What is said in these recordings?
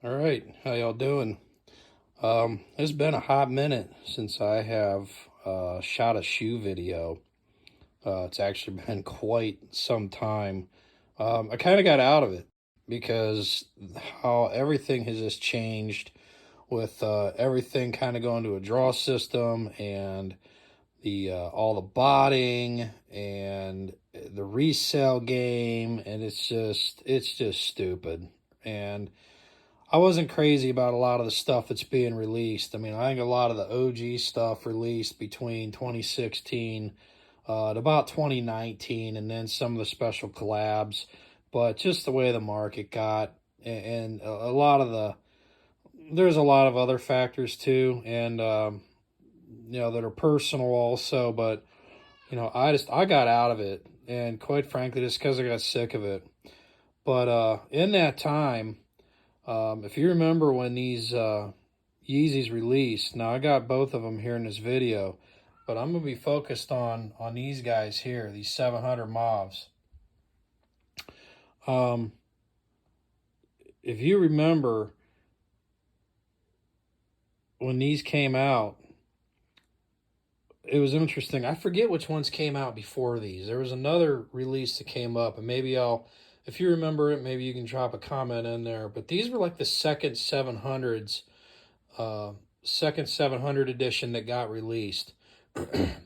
All right, how y'all doing? It's been a hot minute since I have shot a shoe video. It's actually been quite some time. I kind of got out of it because how everything has just changed with everything kind of going to a draw system and the all the botting and the resale game, and it's just stupid. And I wasn't crazy about a lot of the stuff that's being released. I mean, I think a lot of the OG stuff released between 2016 to about 2019, and then some of the special collabs. But just the way the market got, and a lot of there's a lot of other factors too, and that are personal also. But I got out of it, and quite frankly, just because I got sick of it. But in that time. If you remember when these Yeezys released, now I got both of them here in this video, but I'm gonna be focused on these guys here, these 700 Mauves. Um, if you remember when these came out, it was interesting. I forget which ones came out before these. There was another release that came up, and if you remember it, maybe you can drop a comment in there. But these were like the second 700s, second 700 edition that got released. And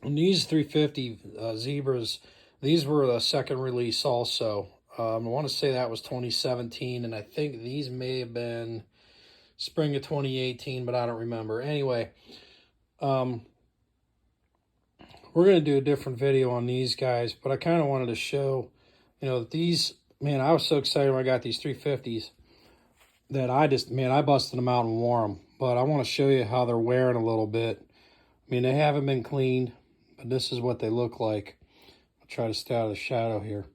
these 350 Zebras, these were the second release also. I want to say that was 2017, and I think these may have been spring of 2018, but I don't remember. Anyway, we're going to do a different video on these guys, but I kind of wanted to show, these, man, I was so excited when I got these 350s that I busted them out and wore them. But I want to show you how they're wearing a little bit. I mean, they haven't been cleaned, but this is what they look like. I'll try to stay out of the shadow here.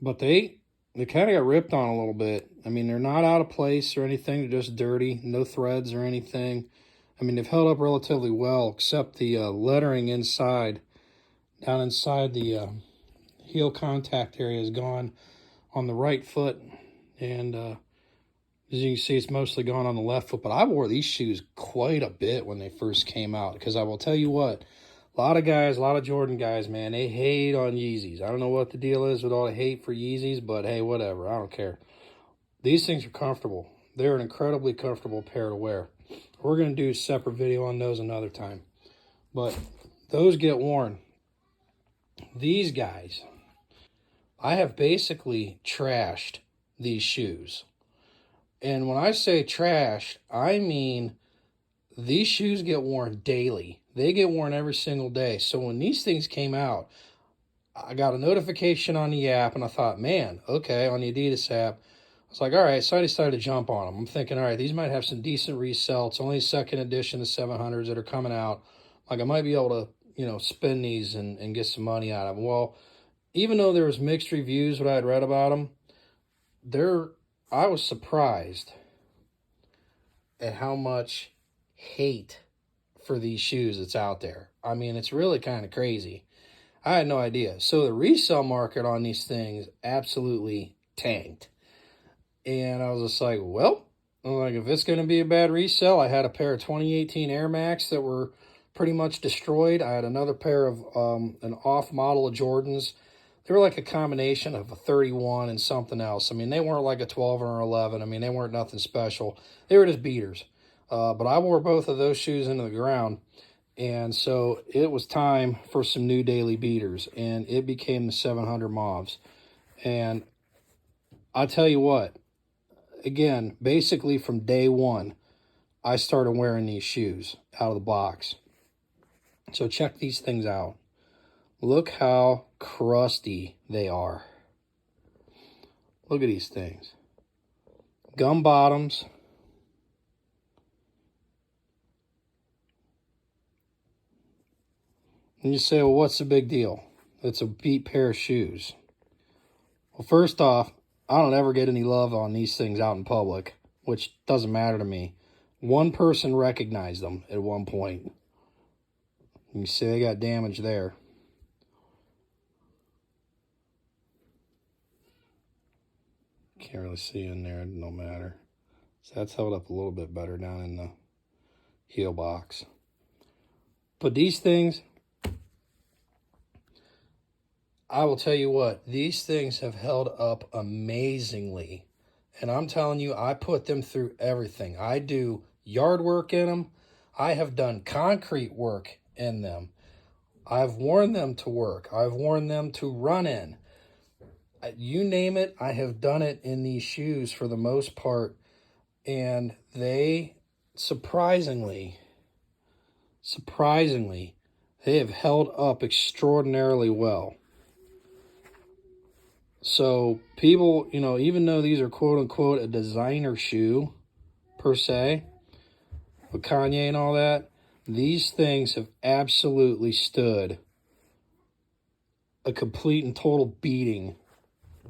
But they kind of got ripped on a little bit. I mean, they're not out of place or anything. They're just dirty, no threads or anything. I mean, they've held up relatively well, except the lettering inside, down inside the heel contact area is gone on the right foot. And as you can see, it's mostly gone on the left foot. But I wore these shoes quite a bit when they first came out, because I will tell you what, a lot of guys, a lot of Jordan guys, man, they hate on Yeezys. I don't know what the deal is with all the hate for Yeezys, but hey, whatever. I don't care. These things are comfortable. They're an incredibly comfortable pair to wear. We're going to do a separate video on those another time. But those get worn. These guys, I have basically trashed these shoes. And when I say trashed, I mean these shoes get worn daily. They get worn every single day. So when these things came out, I got a notification on the app, and I thought, man, okay, on the Adidas app. I was like, all right, so I decided to jump on them. I'm thinking, all right, these might have some decent resell. It's only second edition of 700s that are coming out. Like, I might be able to, spin these and get some money out of them. Well, even though there was mixed reviews, what I had read about them, I was surprised at how much hate for these shoes that's out there. I mean, it's really kind of crazy. I had no idea. So the resale market on these things absolutely tanked. And I was just like, well, if it's going to be a bad resale, I had a pair of 2018 Air Max that were pretty much destroyed. I had another pair of an off model of Jordans. They were like a combination of a 31 and something else. I mean, they weren't like a 12 or 11. I mean, they weren't nothing special. They were just beaters. But I wore both of those shoes into the ground. And so it was time for some new daily beaters. And it became the 700 Mauves. And I'll tell you what. Again, basically from day one, I started wearing these shoes out of the box. So check these things out. Look how crusty they are. Look at these things. Gum bottoms. And you say, well, what's the big deal? It's a beat pair of shoes. Well, first off, I don't ever get any love on these things out in public, which doesn't matter to me. One person recognized them at one point. You see they got damage there. Can't really see in there, no matter. So that's held up a little bit better down in the heel box. But these things, I will tell you what, these things have held up amazingly. And I'm telling you, I put them through everything. I do yard work in them. I have done concrete work in them. I've worn them to work. I've worn them to run in. You name it, I have done it in these shoes for the most part. And they, surprisingly, they have held up extraordinarily well. So people, you know, even though these are quote unquote a designer shoe per se, with Kanye and all that, these things have absolutely stood a complete and total beating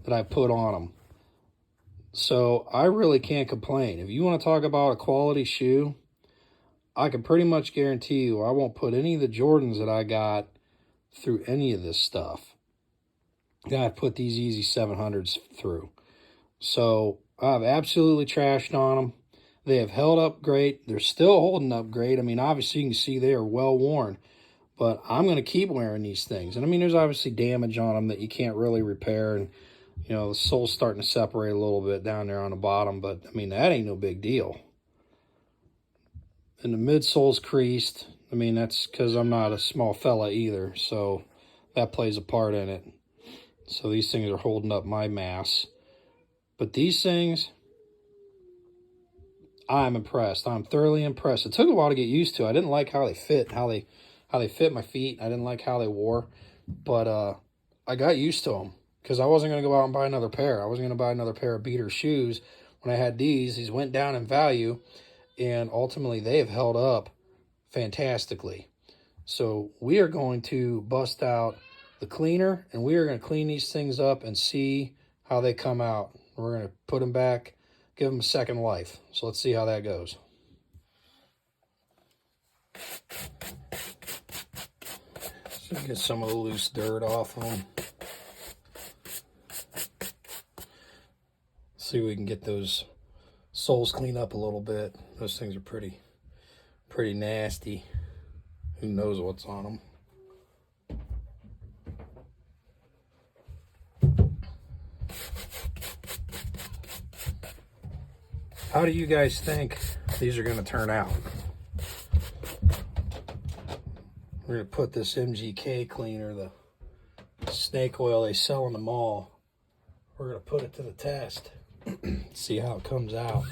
that I put on them. So I really can't complain. If you want to talk about a quality shoe, I can pretty much guarantee you I won't put any of the Jordans that I got through any of this stuff that I've put these Yeezy 700s through. So I've absolutely trashed on them. They have held up great. They're still holding up great. I mean, obviously you can see they are well worn, but I'm going to keep wearing these things. And I mean, there's obviously damage on them that you can't really repair. And, you know, the sole's starting to separate a little bit down there on the bottom, but I mean, that ain't no big deal. And the midsole's creased. I mean, that's because I'm not a small fella either, so that plays a part in it. So these things are holding up my mass. But these things, I'm impressed. I'm thoroughly impressed. It took a while to get used to. I didn't like how they fit, how they fit my feet. I didn't like how they wore, but I got used to them because I wasn't going to go out and buy another pair. I wasn't going to buy another pair of beater shoes when I had these. These went down in value, and ultimately they have held up fantastically. So we are going to bust out the cleaner, and we are going to clean these things up and see how they come out. We're going to put them back, give them a second life. So let's see how that goes. So get some of the loose dirt off of them. See if we can get those soles cleaned up a little bit. Those things are pretty nasty. Who knows what's on them. How do you guys think these are going to turn out? We're going to put this MGK cleaner, the snake oil they sell in the mall, we're going to put it to the test. See how it comes out.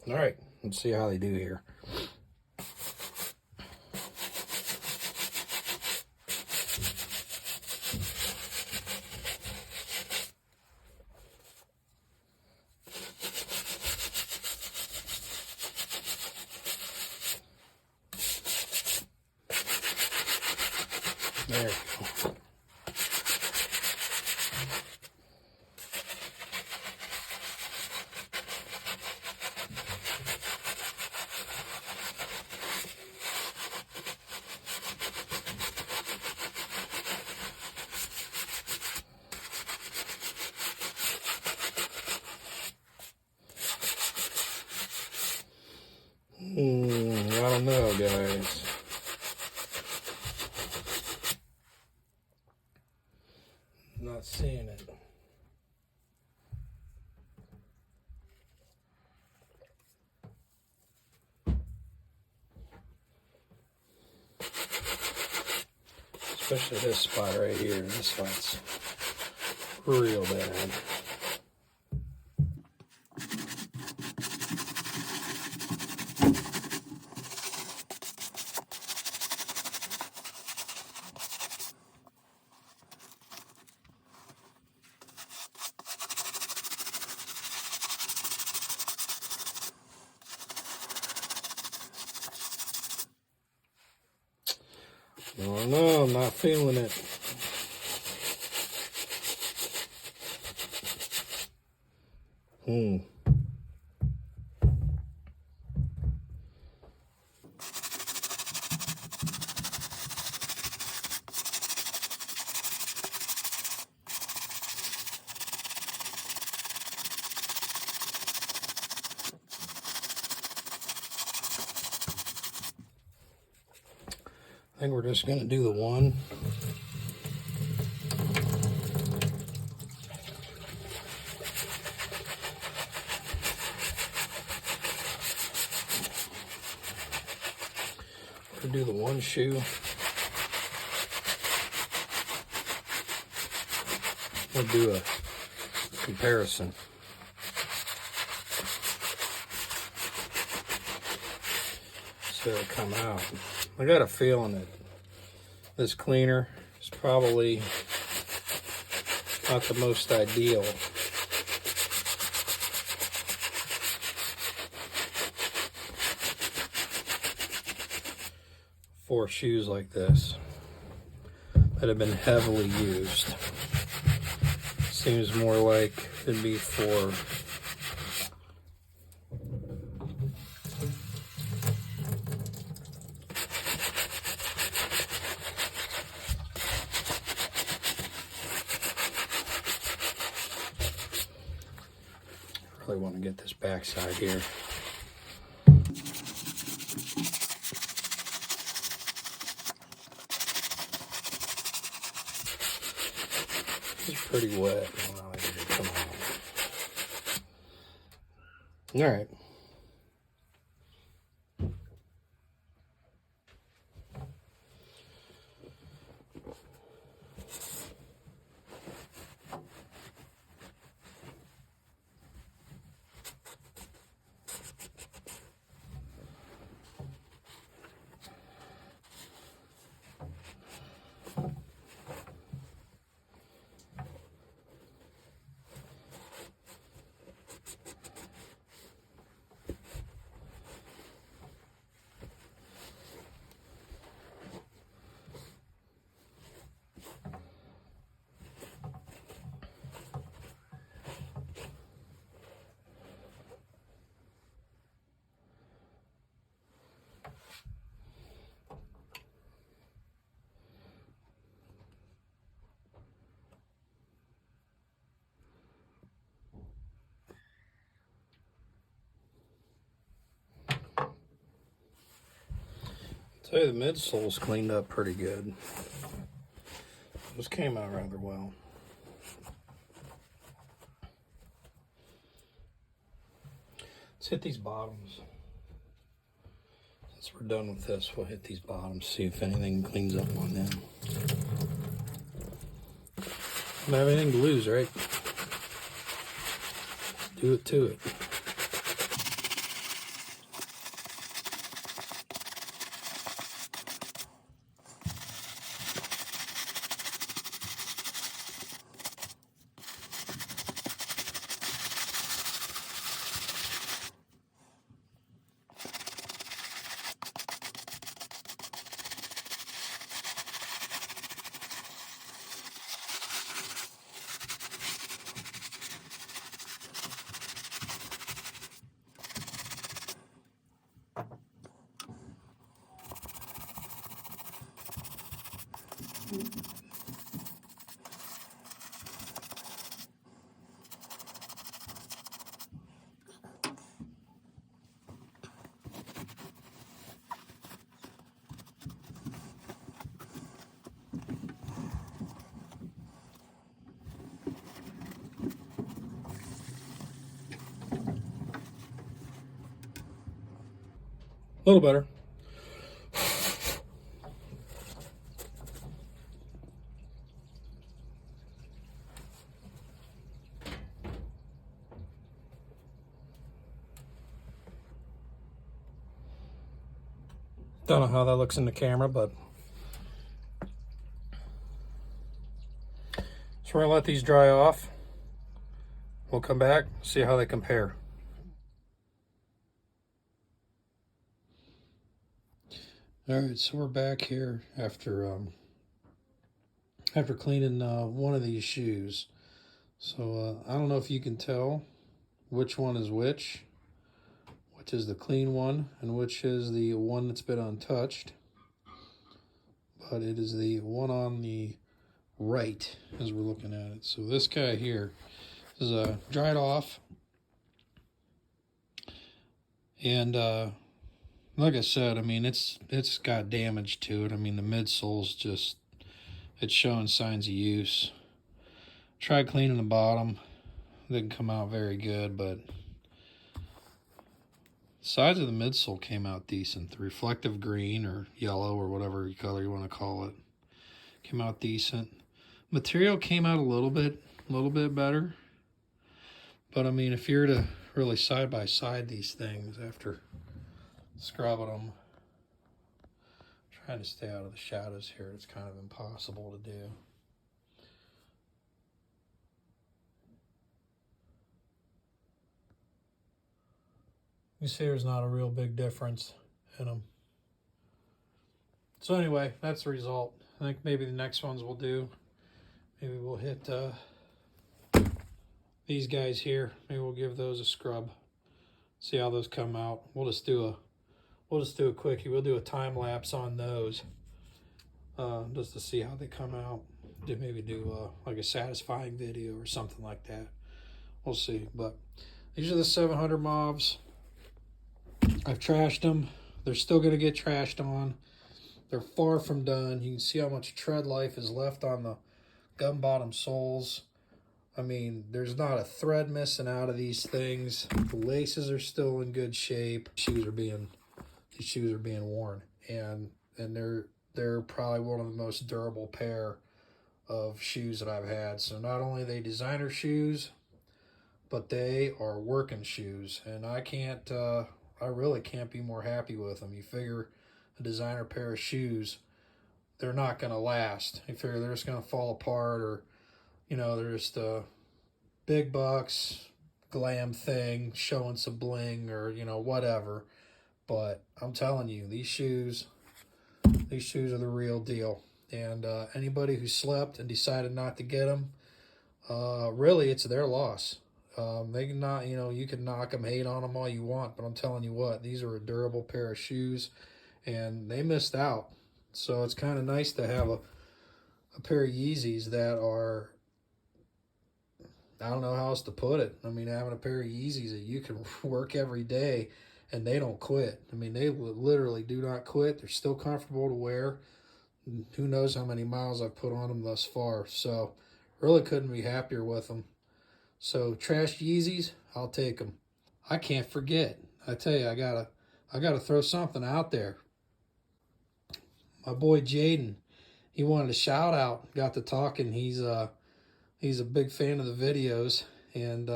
All right, let's see how they do here. There we go. I don't know, guys. Not seeing it. Especially this spot right here. This spot's real bad. Oh no, I'm not feeling it. think we're just gonna do the one. We'll do the one shoe. We'll do a comparison. So it'll come out. I got a feeling that this cleaner is probably not the most ideal. For shoes like this that have been heavily used. Seems more like it'd be for really want to get this backside here. It's pretty wet. Come on. All right. I'll tell you, the midsole's cleaned up pretty good. This came out rather well. Let's hit these bottoms. Since we're done with this, we'll hit these bottoms, see if anything cleans up on them. Don't have anything to lose, right? Do it to it. A little better. Don't know how that looks in the camera, but so we're gonna let these dry off. We'll come back, see how they compare. All right, so we're back here after cleaning one of these shoes. So I don't know if you can tell which one is which is the clean one and which is the one that's been untouched. But it is the one on the right as we're looking at it. So this guy here is dried off, and Like I said, I mean, it's got damage to it. I mean, the midsole's just, it's showing signs of use. Tried cleaning the bottom. Didn't come out very good, but sides of the midsole came out decent. The reflective green or yellow or whatever color you want to call it came out decent. Material came out a little bit better. But I mean, if you're to really side by side these things after scrubbing them, trying to stay out of the shadows here, it's kind of impossible to do. You see there's not a real big difference in them. So anyway, that's the result. I think maybe the next ones we'll do, maybe we'll hit these guys here. Maybe we'll give those a scrub. See how those come out. We'll just do a quickie. We'll do a time lapse on those, just to see how they come out. Maybe do like a satisfying video or something like that. We'll see. But these are the 700 Mauves. I've trashed them. They're still going to get trashed on. They're far from done. You can see how much tread life is left on the gun bottom soles. I mean, there's not a thread missing out of these things. The laces are still in good shape. These shoes are being worn, and they're probably one of the most durable pair of shoes that I've had. So not only are they designer shoes, but they are working shoes, and I really can't be more happy with them. You figure a designer pair of shoes, they're not going to last. You figure they're just going to fall apart, or they're just big bucks, glam thing, showing some bling, or whatever. But I'm telling you, these shoes are the real deal. And anybody who slept and decided not to get them, really, it's their loss. They can not, you can knock them, hate on them all you want, but I'm telling you what, these are a durable pair of shoes, and they missed out. So it's kind of nice to have a pair of Yeezys that are, I don't know how else to put it. I mean, having a pair of Yeezys that you can work every day and they don't quit. I mean, they literally do not quit. They're still comfortable to wear. Who knows how many miles I've put on them thus far. So really couldn't be happier with them. So trashed Yeezys, I'll take them. I can't forget. I tell you, I gotta throw something out there. My boy Jaden, he wanted a shout out. Got to talking. He's a big fan of the videos, and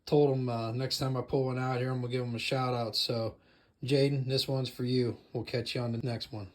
told him next time I pull one out here, I'm gonna give him a shout out. So Jaden, this one's for you. We'll catch you on the next one.